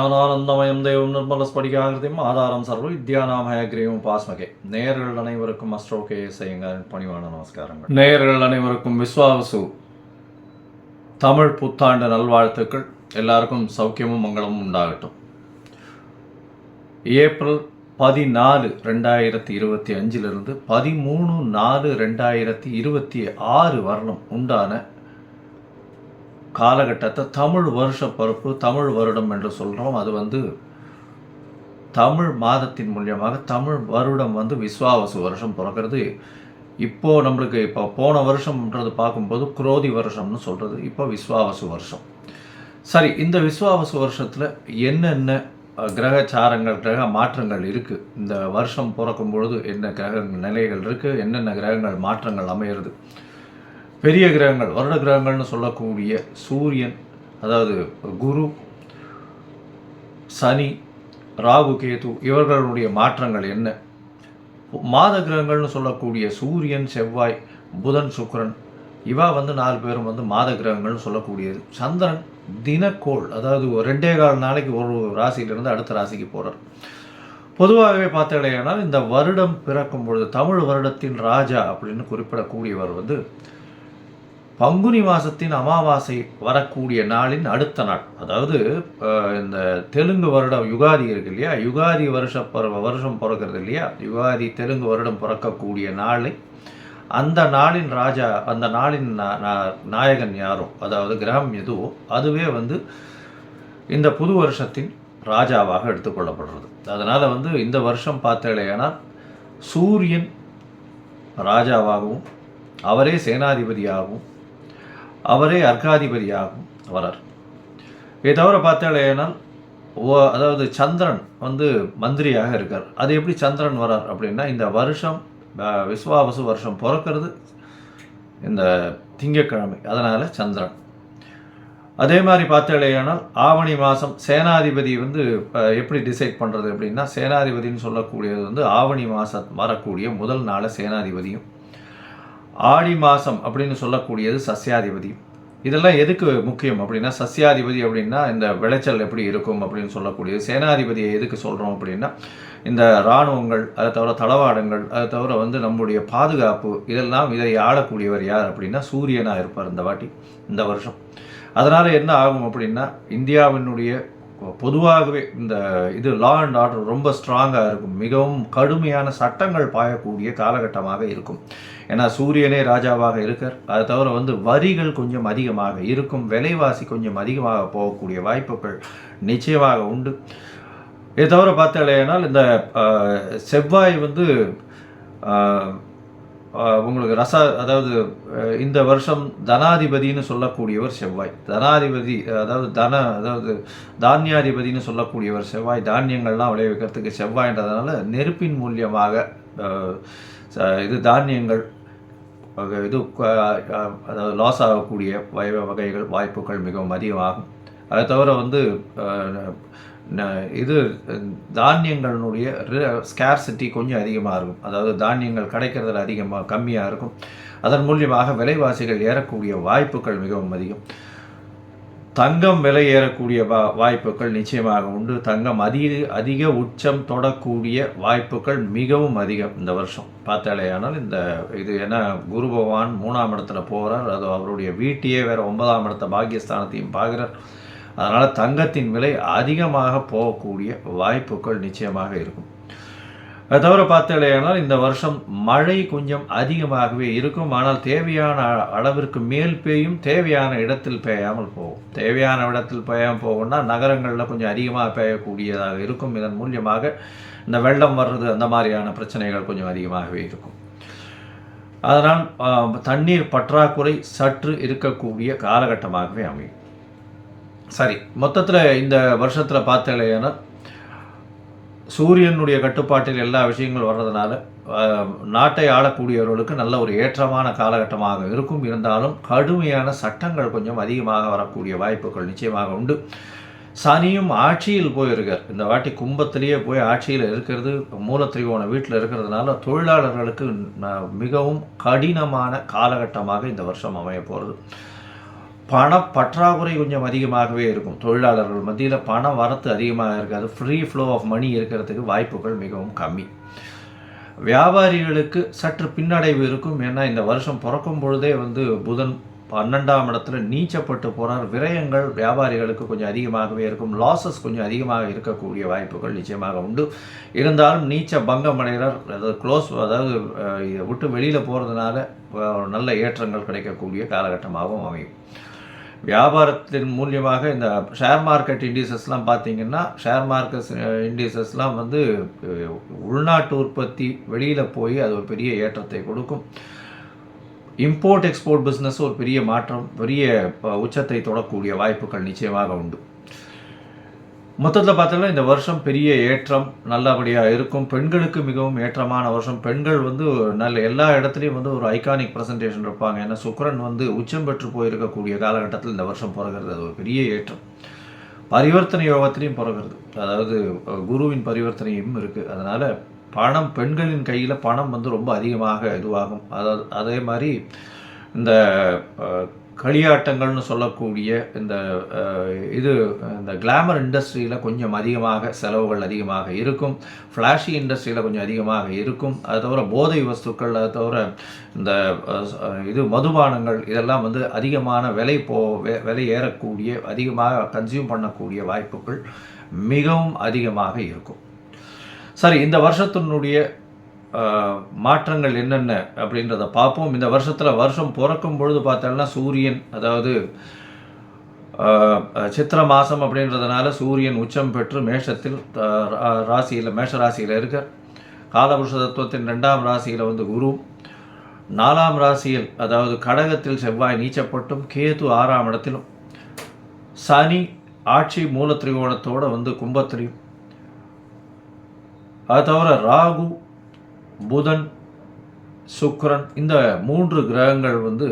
ஞானானந்தமயம் தேவம் நிர்மலஸ்படிகாகிருதியும் ஆதாரம் சர்வ வித்யாநாமயக்ரீவம் உபாஸ்மகே. நேயர்கள் அனைவருக்கும் அஸ்ட்ரோகே செய்யுங்கள் பணிவான நமஸ்காரங்கள். நேயர்கள் அனைவருக்கும் விஸ்வாவசு தமிழ் புத்தாண்டு நல்வாழ்த்துக்கள். எல்லாருக்கும் சௌக்கியமும் மங்களமும் உண்டாகட்டும். ஏப்ரல் 14, 2025 13, 4, 2026 வருடம் உண்டான காலகட்டத்தை தமிழ் வருஷ பருப்பு, தமிழ் வருடம் என்று சொல்கிறோம். அது தமிழ் மாதத்தின் மூலியமாக தமிழ் வருடம் விஸ்வாவசு வருஷம் பிறக்கிறது. இப்போது நம்மளுக்கு போன வருஷம்ன்றது பார்க்கும்போது குரோதி வருஷம்னு சொல்கிறது. இப்போ விஸ்வாவசு வருஷம். சரி, இந்த விஸ்வாவசு வருஷத்தில் என்னென்ன கிரகச்சாரங்கள், கிரக மாற்றங்கள் இருக்குது, இந்த வருஷம் பிறக்கும் பொழுது என்ன கிரக நிலைகள் இருக்குது, என்னென்ன கிரகங்கள் மாற்றங்கள் அமையிறது, பெரிய கிரகங்கள், வருட கிரகங்கள்னு சொல்லக்கூடிய சூரியன், அதாவது குரு, சனி, ராகு, கேது இவர்களுடைய மாற்றங்கள் என்ன, மாத கிரகங்கள்னு சொல்லக்கூடிய சூரியன், செவ்வாய், புதன், சுக்கிரன் இவா 4 பேரும் மாத கிரகங்கள்னு சொல்லக்கூடியது. சந்திரன் தினக்கோள், அதாவது 2.25 நாளைக்கு ஒரு ராசியிலிருந்து அடுத்த ராசிக்கு போகிறார். பொதுவாகவே பார்த்தீங்கன்னா இந்த வருடம் பிறக்கும் பொழுது தமிழ் வருடத்தின் ராஜா அப்படின்னு குறிப்பிடக்கூடியவர் பங்குனி மாதத்தின் அமாவாசை வரக்கூடிய நாளின் அடுத்த நாள், அதாவது இந்த தெலுங்கு வருடம் யுகாதி இருக்கு இல்லையா, யுகாதி வருஷம் பிறக்கிறது இல்லையா, யுகாதி தெலுங்கு வருடம் பிறக்கக்கூடிய நாளை அந்த நாளின் ராஜா, அந்த நாளின் நாயகன் யாரோ, அதாவது கிரகம் எதுவோ அதுவே இந்த புது வருஷத்தின் ராஜாவாக எடுத்துக்கொள்ளப்படுறது. அதனால் இந்த வருஷம் பார்த்தேன்னா சூரியன் ராஜாவாகவும் அவரே சேனாதிபதியாகவும் அவரே அர்க்காதிபதியாகவும் வரார். இதை தவிர பார்த்தேன்னா அதாவது சந்திரன் மந்திரியாக இருக்கார். அது எப்படி சந்திரன் வரார் அப்படின்னா, இந்த வருஷம் விஸ்வாவசு வருஷம் பிறக்கிறது இந்த திங்கட்கிழமை, அதனால் சந்திரன். அதே மாதிரி பார்த்தேன்னா ஆவணி மாதம் சேனாதிபதி எப்படி டிசைட் பண்ணுறது அப்படின்னா, சேனாதிபதினு சொல்லக்கூடியது ஆவணி மாதம் வரக்கூடிய முதல் நாள் சேனாதிபதியும், ஆடி மாதம் அப்படின்னு சொல்லக்கூடியது சஸ்யாதிபதி. இதெல்லாம் எதுக்கு முக்கியம் அப்படின்னா, சஸ்யாதிபதி அப்படின்னா இந்த விளைச்சல் எப்படி இருக்கும் அப்படின்னு சொல்லக்கூடியது. சேனாதிபதியை எதுக்கு சொல்கிறோம் அப்படின்னா, இந்த இராணுவங்கள், அதை தவிர தளவாடங்கள், அதை தவிர நம்முடைய பாதுகாப்பு, இதை ஆளக்கூடியவர் யார் அப்படின்னா சூரியனாக இருப்பார் இந்த வருஷம். அதனால் என்ன ஆகும் அப்படின்னா, இந்தியாவினுடைய பொதுவாகவே இந்த லா அண்ட் ஆர்டர் ரொம்ப ஸ்ட்ராங்காக இருக்கும். மிகவும் கடுமையான சட்டங்கள் பாயக்கூடிய காலகட்டமாக இருக்கும். ஏன்னா சூரியனே ராஜாவாக இருக்கார். அதை தவிர வரிகள் கொஞ்சம் அதிகமாக இருக்கும், விலைவாசி கொஞ்சம் அதிகமாக போகக்கூடிய வாய்ப்புகள் நிச்சயமாக உண்டு. இதை தவிர பார்த்தேன்னா இந்த செவ்வாய் உங்களுக்கு அதாவது இந்த வருஷம் தனாதிபதினு சொல்லக்கூடியவர் செவ்வாய். தனாதிபதி அதாவது தானியாதிபதினு சொல்லக்கூடியவர் செவ்வாய். தானியங்கள்லாம் விளைவிக்கிறதுக்கு செவ்வாய்ன்றதுனால நெருப்பின் மூலியமாக தானியங்கள் அதாவது லாஸ் ஆகக்கூடிய வகைகள் வாய்ப்புகள் மிகவும் அதிகமாகும். அதை தவிர தானியங்களுடைய ஸ்கேர்சிட்டி கொஞ்சம் அதிகமாக இருக்கும். அதாவது தானியங்கள் கிடைக்கிறதுல கம்மியாக இருக்கும். அதன் மூலியமாக விலைவாசிகள் ஏறக்கூடிய வாய்ப்புகள் மிகவும் அதிகம். தங்கம் விலை ஏறக்கூடிய வாய்ப்புகள் நிச்சயமாக உண்டு. தங்கம் அதிக உச்சம் தொடக்கூடிய வாய்ப்புகள் மிகவும் அதிகம் இந்த வருஷம் பார்த்தாலேயானால். இது ஏன்னா குரு பகவான் 3ஆம் இடத்துல போகிறார். அது அவருடைய வீட்டையே வேறு 9ஆம் இடத்த பாக்கியஸ்தானத்தையும் பார்க்குறார். அதனால் தங்கத்தின் விலை அதிகமாக போகக்கூடிய வாய்ப்புகள் நிச்சயமாக இருக்கும். அதை தவிர பார்த்தேனால் இந்த வருஷம் மழை கொஞ்சம் அதிகமாகவே இருக்கும். ஆனால் தேவையான அளவிற்கு மேல் பெய்யும், தேவையான இடத்தில் பெய்யாமல் போகும். தேவையான இடத்தில் பெய்யாமல் போகும்னா நகரங்களில் கொஞ்சம் அதிகமாக பெய்யக்கூடியதாக இருக்கும். இதன் மூலியமாக இந்த வெள்ளம் வர்றது, அந்த மாதிரியான பிரச்சனைகள் கொஞ்சம் அதிகமாகவே இருக்கும். அதனால் தண்ணீர் பற்றாக்குறை சற்று இருக்கக்கூடிய காலகட்டமாகவே அமையும். சரி, மொத்தத்தில் இந்த வருஷத்தில் பார்த்தேன்னா சூரியனுடைய கட்டுப்பாட்டில் எல்லா விஷயங்களும் வர்றதுனால நாட்டை ஆளக்கூடியவர்களுக்கு நல்ல ஒரு ஏற்றமான காலகட்டமாக இருக்கும். இருந்தாலும் கடுமையான சட்டங்கள் கொஞ்சம் அதிகமாக வரக்கூடிய வாய்ப்புகள் நிச்சயமாக உண்டு. சனியும் ஆட்சியில் போயிருக்கார். இந்த வாட்டி கும்பத்திலேயே போய் ஆட்சியில் இருக்கிறது, மூலத்திரிகோண வீட்டில் இருக்கிறதுனால தொழிலாளர்களுக்கு மிகவும் கடினமான காலகட்டமாக இந்த வருஷம் அமைய போகிறது. பற்றாக்குறை கொஞ்சம் அதிகமாகவே இருக்கும். தொழிலாளர்கள் மத்தியில் பண வரத்து அதிகமாக இருக்காது. ஃப்ரீ ஃப்ளோ ஆஃப் மணி இருக்கிறதுக்கு வாய்ப்புகள் மிகவும் கம்மி. வியாபாரிகளுக்கு சற்று பின்னடைவு இருக்கும். ஏன்னா இந்த வருஷம் பிறக்கும் பொழுதே வந்து புதன் 12ஆம் இடத்துல நீச்சப்பட்டு போகிறார். விரயங்கள் வியாபாரிகளுக்கு கொஞ்சம் அதிகமாகவே இருக்கும். லாஸஸ் கொஞ்சம் அதிகமாக இருக்கக்கூடிய வாய்ப்புகள் நிச்சயமாக உண்டு. இருந்தாலும் நீச்ச பங்கம் அடைகிறார். அதாவது விட்டு வெளியில் போகிறதுனால நல்ல ஏற்றங்கள் கிடைக்கக்கூடிய காலகட்டமாகவும் அமையும். வியாபாரத்தின் மூலியமாக இந்த ஷேர் மார்க்கெட் இண்டிசஸ்லாம் பார்த்திங்கன்னா, ஷேர் மார்க்கெட் இண்டிசஸ்லாம் வந்து உள்நாட்டு உற்பத்தி வெளியில் போய் அது ஒரு பெரிய ஏற்றத்தை கொடுக்கும். இம்போர்ட் எக்ஸ்போர்ட் பிஸ்னஸ் ஒரு பெரிய மாற்றம், பெரிய உச்சத்தை தொடக்கூடிய வாய்ப்புகள் நிச்சயமாக உண்டு. மொத்தத்தில் பார்த்தோம்னா இந்த வருஷம் பெரிய ஏற்றம் நல்லபடியாக இருக்கும். பெண்களுக்கு மிகவும் ஏற்றமான வருஷம். பெண்கள் வந்து நல்ல எல்லா இடத்துலையும் வந்து ஒரு ஐகானிக் ப்ரெசன்டேஷன் இருப்பாங்க. ஏன்னா சுக்கிரன் வந்து உச்சம் பெற்று போயிருக்கக்கூடிய காலகட்டத்தில் இந்த வருஷம் பிறகுறது அது ஒரு பெரிய ஏற்றம். பரிவர்த்தனை யோகத்திலையும் பிறகுறது, அதாவது குருவின் பரிவர்த்தனையும் இருக்குது. அதனால் பெண்களின் கையில் பணம் வந்து ரொம்ப அதிகமாக இதுவாகும். அதாவது அதே மாதிரி இந்த களியாட்டங்கள்னு சொல்லக்கூடிய இந்த கிளாமர் இண்டஸ்ட்ரியில் கொஞ்சம் அதிகமாக செலவுகள் அதிகமாக இருக்கும். ஃப்ளாஷி இண்டஸ்ட்ரியில் கொஞ்சம் அதிகமாக இருக்கும். அது தவிர போதை வஸ்துக்கள், அது தவிர இந்த மதுபானங்கள் இதெல்லாம் வந்து அதிகமான விலை ஏறக்கூடிய, அதிகமாக கன்சியூம் பண்ணக்கூடிய வாய்ப்புகள் மிகவும் அதிகமாக இருக்கும். சரி, இந்த வருஷத்தினுடைய மாற்றங்கள் என்னென்ன அப்படின்றத பார்ப்போம். இந்த வருஷம் பிறக்கும் பொழுது பார்த்தோம்னா சூரியன், அதாவது சித்திர மாதம் அப்படின்றதுனால சூரியன் உச்சம் பெற்று மேஷத்தில் மேஷ ராசியில் இருக்க. காலபுருஷ தத்துவத்தின் 2ஆம் ராசியில் வந்து குரு, 4ஆம் ராசியில் அதாவது கடகத்தில் செவ்வாய் நீச்சப்பட்டும், கேது 6ஆம் இடத்திலும், சனி ஆட்சி மூல திரிகோணத்தோடு வந்து கும்பத்திலையும், அது தவிர ராகு, புதன், சுக்கிரன் இந்த 3 கிரகங்கள் வந்து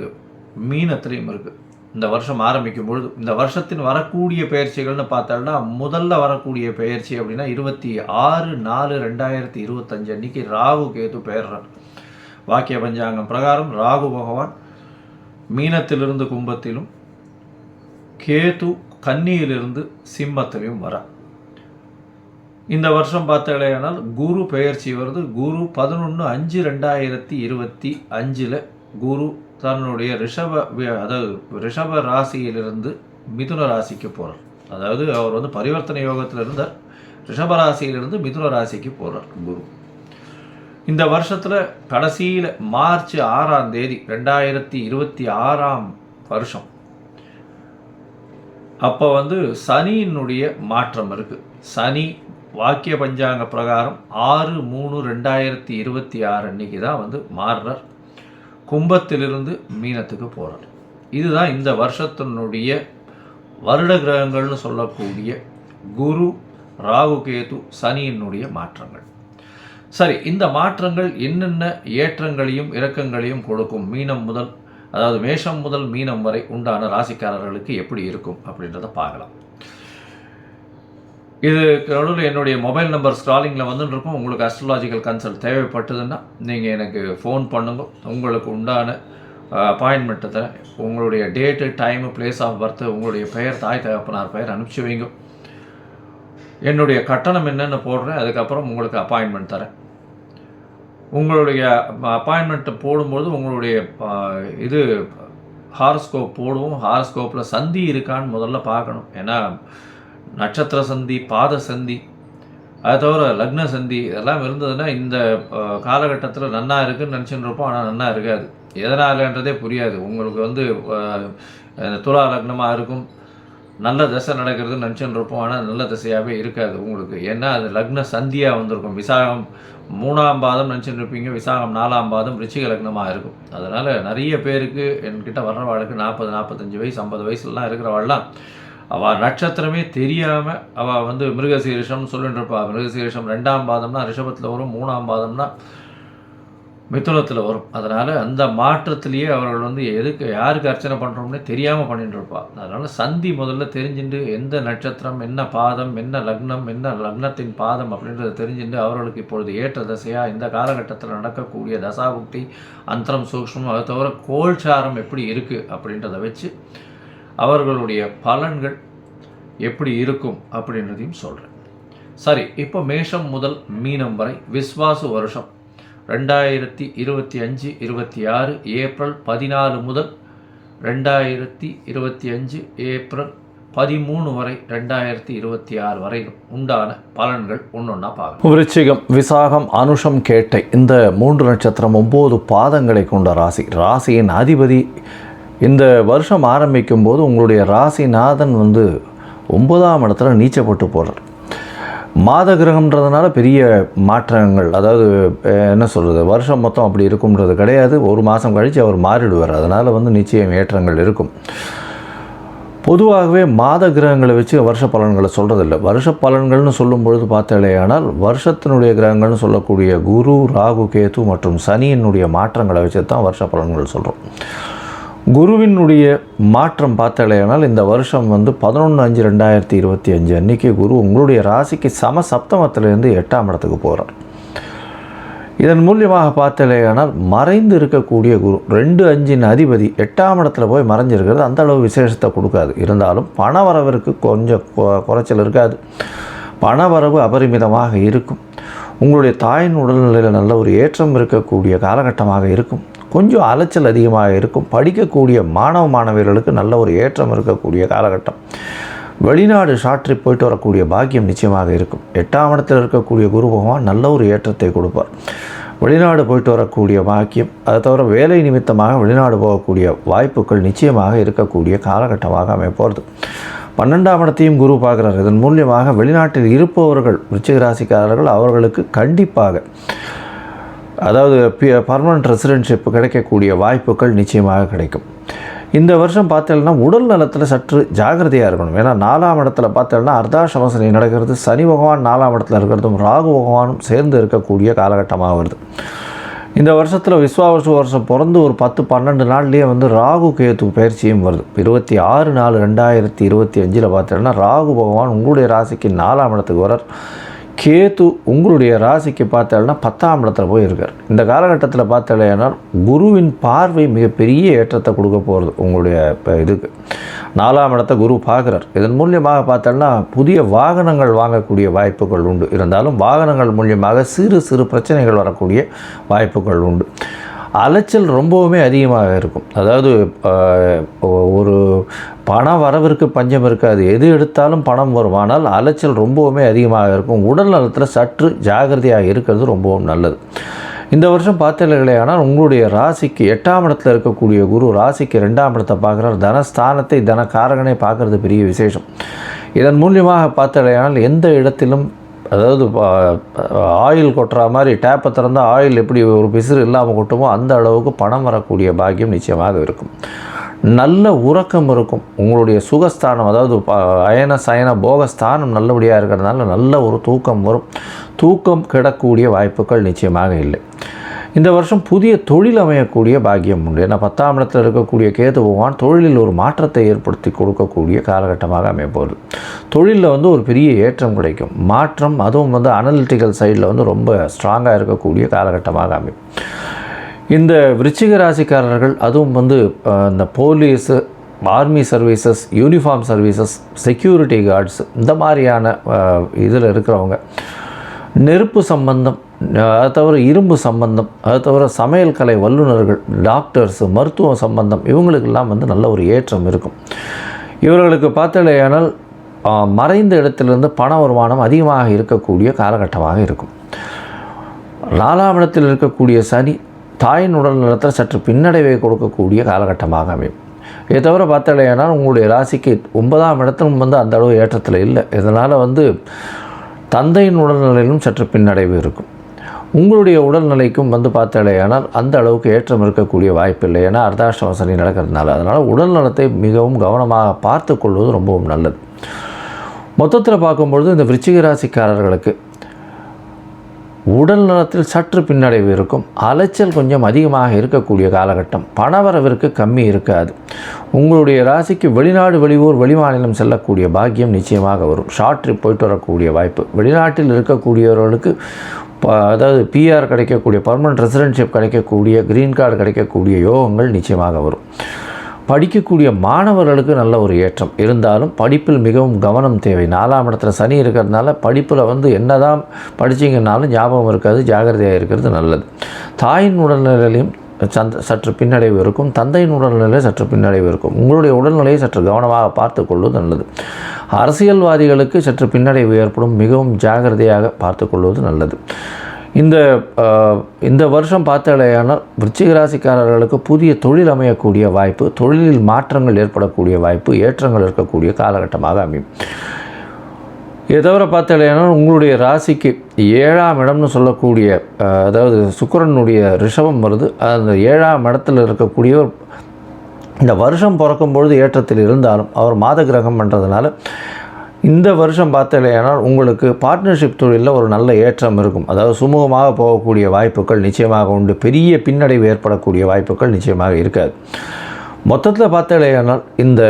மீனத்திலையும் இருக்குது. இந்த வருஷம் ஆரம்பிக்கும் பொழுது இந்த வருஷத்தின் வரக்கூடிய பெயர்ச்சிகள்னு பார்த்தோம்னா, முதல்ல வரக்கூடிய பெயர்ச்சி அப்படின்னா 26/4/2025 அன்னைக்கு ராகு கேது பெயர்றார். வாக்கிய பஞ்சாங்கம் பிரகாரம் ராகு பகவான் மீனத்திலிருந்து கும்பத்திலும், கேது கன்னியிலிருந்து சிம்மத்திலையும் வரார். இந்த வருஷம் பார்த்தாலேயானால் குரு பெயர்ச்சி வருது. குரு 11/5/2025 குரு தன்னுடைய ரிஷப ராசியிலிருந்து மிதுன ராசிக்கு போகிறார். அதாவது அவர் வந்து பரிவர்த்தனை யோகத்தில் இருந்தார். ரிஷப ராசியிலிருந்து மிதுன ராசிக்கு போகிறார் குரு. இந்த வருஷத்தில் கடைசியில் மார்ச் 6ஆம் தேதி 2026ஆம் வருஷம் அப்போ வந்து சனியினுடைய மாற்றம் இருக்குது. சனி வாக்கிய பஞ்சாங்க பிரகாரம் 6/3/2026 அன்னைக்கு தான் வந்து மாறுறார். கும்பத்திலிருந்து மீனத்துக்கு போகிறார். இதுதான் இந்த வருஷத்தினுடைய வருட கிரகங்கள்னு சொல்லக்கூடிய குரு, ராகு, கேது, சனியினுடைய மாற்றங்கள். சரி, இந்த மாற்றங்கள் என்னென்ன ஏற்றங்களையும் இறக்கங்களையும் கொடுக்கும்? மேஷம் முதல் மீனம் வரை உண்டான ராசிக்காரர்களுக்கு எப்படி இருக்கும் அப்படின்றத பார்க்கலாம். இது நடுவில் என்னுடைய மொபைல் நம்பர் ஸ்க்ராலிங்கில் வந்துட்டு இருக்கும். உங்களுக்கு அஸ்ட்ராலாஜிக்கல் கன்சல்ட் தேவைப்பட்டதுன்னா நீங்கள் எனக்கு ஃபோன் பண்ணுங்க. உங்களுக்கு உண்டான அப்பாயின்மெண்ட்டை தரேன். உங்களுடைய date, time, place of birth, உங்களுடைய பெயர், தாய் தகப்பனார் பெயர் அனுப்பிச்சி வைங்க. என்னுடைய கட்டணம் என்னென்னு போடுறேன். அதுக்கப்புறம் உங்களுக்கு அப்பாயின்மெண்ட் தரேன். உங்களுடைய அப்பாயின்மெண்ட்டை போடும்போது உங்களுடைய ஹாரஸ்கோப் போடுவோம். ஹாரஸ்கோப்பில் சந்தி இருக்கான்னு முதல்ல பார்க்கணும். ஏன்னா நட்சத்திர சந்தி, பாத சந்தி, அது தவிர லக்ன சந்தி இதெல்லாம் இருந்ததுன்னா இந்த காலகட்டத்தில் நன்னா இருக்குதுன்னு நினச்சின்னு இருப்போம். ஆனால் நன்னா இருக்காது. எதனாலன்றதே புரியாது. உங்களுக்கு வந்து துலா லக்னமாக இருக்கும், நல்ல தசை நடக்கிறதுன்னு நினச்சின்னு இருப்போம். ஆனால் நல்ல தசையாகவே இருக்காது உங்களுக்கு. ஏன்னா அது லக்ன சந்தியாக வந்திருக்கும். விசாகம் 3ஆம் பாதம் நினச்சின்னு இருப்பீங்க, விசாகம் 4ஆம் பாதம் ரிச்சிக லக்னமாக இருக்கும். அதனால் நிறைய பேருக்கு என்கிட்ட வர்றவாளுக்கு 40, 45 வயசு, 50 வயசுலாம் இருக்கிறவாள்லாம் அவள் நட்சத்திரமே தெரியாமல் அவள் வந்து மிருகசீரிஷம்னு சொல்லிட்டு இருப்பாள். மிருகசீரிஷம் 2ஆம் பாதம்னா ரிஷபத்தில் வரும், 3ஆம் பாதம்னா மிதுனத்தில் வரும். அதனால் அந்த மாற்றத்திலேயே அவர்கள் வந்து யாருக்கு அர்ச்சனை பண்ணுறோம்னே தெரியாமல் பண்ணிட்டு இருப்பாள். அதனால் சந்தி முதல்ல தெரிஞ்சுட்டு எந்த நட்சத்திரம், என்ன பாதம், என்ன லக்னம், என்ன லக்னத்தின் பாதம் அப்படின்றத தெரிஞ்சுட்டு அவர்களுக்கு இப்பொழுது ஏற்ற தசையாக இந்த காலகட்டத்தில் நடக்கக்கூடிய தசாபுக்தி, அந்தரம், சூக்ஷ்மம், அதை தவிர கோல்சாரம் எப்படி இருக்குது அப்படின்றத வச்சு அவர்களுடைய பலன்கள் எப்படி இருக்கும் அப்படின்றதையும் சொல்கிறேன். சரி, இப்போ மேஷம் முதல் மீனம் வரை விஸ்வாசு வருஷம் 2025-26 ஏப்ரல் 14 முதல் 2025 ஏப்ரல் 13 வரை 2026 வரை உண்டான பலன்கள் ஒன்றொன்னா பார்க்கலாம். விருச்சிகம், விசாகம், அனுஷம், கேட்டை இந்த 3 நட்சத்திரம் 9 பாதங்களை கொண்ட ராசி. ராசியின் அதிபதி இந்த வருஷம் ஆரம்பிக்கும் போது உங்களுடைய ராசிநாதன் 9ஆம் இடத்துல நீச்சப்பட்டு போகிறார். மாத கிரகம்ன்றதுனால பெரிய மாற்றங்கள், அதாவது என்ன சொல்கிறது, வருஷம் மொத்தம் அப்படி இருக்கும்ன்றது கிடையாது. ஒரு மாதம் கழித்து அவர் மாறிடுவார். அதனால் நிச்சயம் ஏற்றங்கள் இருக்கும். பொதுவாகவே மாத கிரகங்களை வச்சு வருஷ பலன்களை சொல்கிறதில்ல. வருஷ பலன்கள்னு சொல்லும் பொழுது பார்த்தாலேயானால் வருஷத்தினுடைய கிரகங்கள்னு சொல்லக்கூடிய குரு, ராகு, கேது மற்றும் சனியினுடைய மாற்றங்களை வச்சு தான் வருஷ பலன்கள் சொல்கிறோம். குருவினுடைய மாற்றம் பார்த்தாலேயானால் இந்த வருஷம் 11/5/2025 அன்றைக்கி குரு உங்களுடைய ராசிக்கு சப்தமத்திலேருந்து 8ஆம் இடத்துக்கு போகிறார். இதன் மூலியமாக பார்த்தாலேயானால் மறைந்து இருக்கக்கூடிய குரு 2-5 அதிபதி 8ஆம் இடத்துல போய் மறைஞ்சிருக்கிறது அந்த அளவு விசேஷத்தை கொடுக்காது. இருந்தாலும் பணவரவிற்கு கொஞ்சம் குறைச்சல் இருக்காது. பணவரவு அபரிமிதமாக இருக்கும். உங்களுடைய தாயின் உடல்நிலையில் நல்ல ஒரு ஏற்றம் இருக்கக்கூடிய காலகட்டமாக இருக்கும். கொஞ்சம் அலைச்சல் அதிகமாக இருக்கும். படிக்கக்கூடிய மாணவியர்களுக்கு நல்ல ஒரு ஏற்றம் இருக்கக்கூடிய காலகட்டம். வெளிநாடு ஷார்ட் ட்ரிப் போயிட்டு வரக்கூடிய பாக்கியம் நிச்சயமாக இருக்கும். 8ஆம் இடத்தில் இருக்கக்கூடிய குரு பகவான் நல்ல ஒரு ஏற்றத்தை கொடுப்பார். வெளிநாடு போயிட்டு வரக்கூடிய பாக்கியம், அதை தவிர வேலை நிமித்தமாக வெளிநாடு போகக்கூடிய வாய்ப்புகள் நிச்சயமாக இருக்கக்கூடிய காலகட்டமாக அமைப்போகிறது. 12ஆம் இடத்தையும் குரு பார்க்குறார். இதன் மூலியமாக வெளிநாட்டில் இருப்பவர்கள் விருச்சிக ராசிக்காரர்கள் அவர்களுக்கு கண்டிப்பாக, அதாவது பர்மனன்ட் ரெசிடென்ஷிப் கிடைக்கக்கூடிய வாய்ப்புகள் நிச்சயமாக கிடைக்கும். இந்த வருஷம் பார்த்தீங்கன்னா உடல் நலத்தில் சற்று ஜாகிரதையாக இருக்கணும். ஏன்னா 4ஆம் இடத்துல பார்த்தீங்கன்னா அர்த்தாஷ்டம சனி நடக்கிறது. சனி பகவான் 4ஆம் இடத்துல இருக்கிறதும் ராகு பகவானும் சேர்ந்து இருக்கக்கூடிய காலகட்டமாக வருது. இந்த வருஷத்தில் விஸ்வாவசு வருஷம் பிறந்து ஒரு 10-12 நாள்லேயே ராகு கேது பயிற்சியும் வருது. 26/4/2025 பார்த்தீங்கன்னா ராகு பகவான் உங்களுடைய ராசிக்கு 4ஆம் இடத்துக்கு வரார். கேது உங்களுடைய ராசிக்கு பார்த்தாலும் 10ஆம் இடத்துல போய் இருக்கார். இந்த காலகட்டத்தில் பார்த்தாலேனா குருவின் பார்வை மிகப்பெரிய ஏற்றத்தை கொடுக்க போகிறது. உங்களுடைய இதுக்கு 4ஆம் இடத்தை குரு பார்க்குறார். இதன் மூலியமாக பார்த்தோம்னா புதிய வாகனங்கள் வாங்கக்கூடிய வாய்ப்புகள் உண்டு. இருந்தாலும் வாகனங்கள் மூலியமாக சிறு சிறு பிரச்சனைகள் வரக்கூடிய வாய்ப்புகள் உண்டு. அலைச்சல் ரொம்பவுமே அதிகமாக இருக்கும். அதாவது ஒரு பண வரவிற்கு பஞ்சம் இருக்காது. எது எடுத்தாலும் பணம் வரும். ஆனால் அலைச்சல் ரொம்பவுமே அதிகமாக இருக்கும். உடல் நலத்தில் சற்று ஜாகிரதையாக இருக்கிறது ரொம்பவும் நல்லது. இந்த வருஷம் பார்த்தீர்களே, ஆனால் உங்களுடைய ராசிக்கு 8ஆம் இடத்துல இருக்கக்கூடிய குரு ராசிக்கு 2ஆம் இடத்தை பார்க்குறார். தனஸ்தானத்தை தனக்காரகனை பார்க்குறது பெரிய விசேஷம். இதன் மூலியமாக பார்த்தீர்களானால் எந்த இடத்திலும், அதாவது ஆயில் கொட்டுற மாதிரி டேப்பை திறந்தால் ஆயில் எப்படி ஒரு பிசிறு இல்லாமல் கொட்டுமோ அந்த அளவுக்கு பணம் வரக்கூடிய பாக்கியம் நிச்சயமாக இருக்கும். நல்ல உறக்கம் இருக்கும். உங்களுடைய சுகஸ்தானம், அதாவது அயன சயன போகஸ்தானம் நல்லபடியாக இருக்கிறதுனால நல்ல ஒரு தூக்கம் வரும். தூக்கம் கிடக்கூடிய வாய்ப்புகள் நிச்சயமாக இல்லை. இந்த வருஷம் புதிய தொழில் அமையக்கூடிய பாக்கியம் உண்டு. ஏன்னா 10ஆம் இடத்தில் இருக்கக்கூடிய கேது பகவான் தொழிலில் ஒரு மாற்றத்தை ஏற்படுத்தி கொடுக்கக்கூடிய காலகட்டமாக அமையப்போகுது. தொழிலில் ஒரு பெரிய ஏற்றம் கிடைக்கும். மாற்றம், அதுவும் அனலிட்டிக்கல் சைடில் ரொம்ப ஸ்ட்ராங்காக இருக்கக்கூடிய காலகட்டமாக அமையும். இந்த விருச்சிக ராசிக்காரர்கள், அதுவும் இந்த police, army services, uniform services, security cards, இந்த மாதிரியான இதில் இருக்கிறவங்க, நெருப்பு சம்பந்தம், அதை தவிர இரும்பு சம்பந்தம், அதை தவிர சமையல் கலை வல்லுநர்கள், டாக்டர்ஸு, மருத்துவ சம்பந்தம், இவங்களுக்கெல்லாம் நல்ல ஒரு ஏற்றம் இருக்கும். இவர்களுக்கு பார்த்தாலேயானால் மறைந்த இடத்திலிருந்து பண வருமானம் அதிகமாக இருக்கக்கூடிய காலகட்டமாக இருக்கும். 4ஆம் இடத்தில் இருக்கக்கூடிய சனி தாயின் உடல் நலத்தில் சற்று பின்னடைவை கொடுக்கக்கூடிய காலகட்டமாக அமையும். இதை தவிர பார்த்தாலேயானால் உங்களுடைய ராசிக்கு 9ஆம் இடத்திலும் அந்த அளவு ஏற்றத்தில் இல்லை. இதனால் தந்தையின் உடல்நிலையிலும் சற்று பின்னடைவு இருக்கும். உங்களுடைய உடல்நிலைக்கும் பார்த்தாலேயானால் அந்த அளவுக்கு ஏற்றம் இருக்கக்கூடிய வாய்ப்பில்லை. ஏன்னா அர்த்தாஷ்டம சனி நடக்கிறதுனால. அதனால் உடல் நலத்தை மிகவும் கவனமாக பார்த்து கொள்வது ரொம்பவும் நல்லது. மொத்தத்தில் பார்க்கும்பொழுது இந்த விருச்சிக ராசிக்காரர்களுக்கு உடல் நலத்தில் சற்று பின்னடைவு இருக்கும். அலைச்சல் கொஞ்சம் அதிகமாக இருக்கக்கூடிய காலகட்டம். பணவரவிற்கு கம்மி இருக்காது. உங்களுடைய ராசிக்கு வெளிநாடு, வெளியூர், வெளிமாநிலம் செல்லக்கூடிய பாக்கியம் நிச்சயமாக வரும். ஷார்ட் ட்ரிப் போயிட்டு வரக்கூடிய வாய்ப்பு. வெளிநாட்டில் இருக்கக்கூடியவர்களுக்கு, அதாவது பிஆர் கிடைக்கக்கூடிய, பர்மனன்ட் ரெசிடென்ஷிப் கிடைக்கக்கூடிய, க்ரீன் கார்டு கிடைக்கக்கூடிய யோகங்கள் நிச்சயமாக வரும். படிக்கக்கூடிய மாணவர்களுக்கு நல்ல ஒரு ஏற்றம் இருந்தாலும் படிப்பில் மிகவும் கவனம் தேவை. 4ஆம் இடத்துல சனி இருக்கிறதுனால படிப்பில் என்னதான் படிச்சிங்கன்னாலும் ஞாபகம் இருக்காது, ஜாகிரதையாக இருக்கிறது நல்லது. தாயின் உடல்நிலையிலையும் சற்று பின்னடைவு இருக்கும், தந்தையின் உடல்நிலை சற்று பின்னடைவு இருக்கும். உங்களுடைய உடல்நிலையை சற்று கவனமாக பார்த்து கொள்வது நல்லது. அரசியல்வாதிகளுக்கு சற்று பின்னடைவு ஏற்படும், மிகவும் ஜாகிரதையாக பார்த்து கொள்வது நல்லது. இந்த வருஷம் பார்த்தாலேயானால் விருச்சிக ராசிக்காரர்களுக்கு புதிய தொழில் அமையக்கூடிய வாய்ப்பு, தொழிலில் மாற்றங்கள் ஏற்படக்கூடிய வாய்ப்பு, ஏற்றங்கள் இருக்கக்கூடிய காலகட்டமாக அமையும். இதை தவிர பார்த்தாலேயானால் உங்களுடைய ராசிக்கு 7ஆம் இடம்னு சொல்லக்கூடிய, அதாவது சுக்கிரனுடைய ரிஷபம் வருது. அந்த 7ஆம் இடத்தில் இருக்கக்கூடியவர் இந்த வருஷம் பிறக்கும்பொழுது ஏற்றத்தில் இருந்தாலும் அவர் மாத கிரகம் பண்ணுறதுனால இந்த வருஷம் பார்த்தாலேயானால் உங்களுக்கு பார்ட்னர்ஷிப் தொழிலில் ஒரு நல்ல ஏற்றம் இருக்கும். அதாவது சுமூகமாக போகக்கூடிய வாய்ப்புகள் நிச்சயமாக உண்டு. பெரிய பின்னடைவு ஏற்படக்கூடிய வாய்ப்புகள் நிச்சயமாக இருக்காது. மொத்தத்தில் பார்த்தாலேயானால் இந்த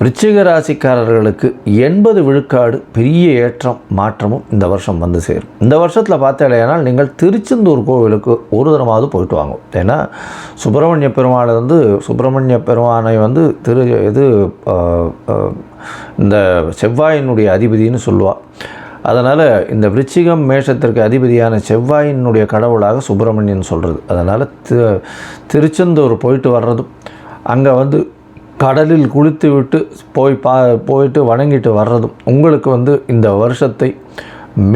விருச்சிக ராசிக்காரர்களுக்கு 80 விழுக்காடு பெரிய ஏற்றம் மாற்றமும் இந்த வருஷம் வந்து சேரும். இந்த வருஷத்தில் பார்த்தாலேயானால் நீங்கள் திருச்செந்தூர் கோவிலுக்கு ஒரு தரமாவது போயிட்டு வாங்க. ஏன்னா சுப்பிரமணிய பெருமானை இந்த செவ்வாயினுடைய அதிபதினு சொல்லுவாள். அதனால் இந்த விருச்சிகம் மேஷத்திற்கு அதிபதியான செவ்வாயினுடைய கடவுளாக சுப்பிரமணியன் சொல்கிறது. அதனால் திருச்செந்தூர் போயிட்டு வர்றதும் அங்கே கடலில் குளித்து விட்டு போயிட்டு வணங்கிட்டு வர்றதும் உங்களுக்கு இந்த வருஷத்தை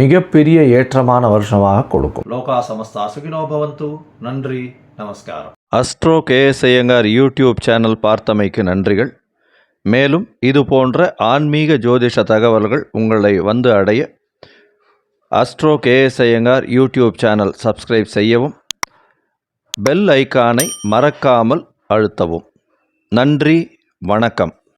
மிகப்பெரிய ஏற்றமான வருஷமாக கொடுக்கும். லோகா சமஸ்தா சுகினோ பவந்து. நன்றி, நமஸ்காரம். Astro KS Iyengar YouTube channel பார்த்தமைக்கு நன்றிகள். மேலும் இது போன்ற ஆன்மீக ஜோதிஷ தகவல்கள் உங்களை அடைய astro KS Iyengar YouTube channel subscribe செய்யவும், பெல் ஐக்கானை மறக்காமல் அழுத்தவும். நன்றி, வணக்கம்.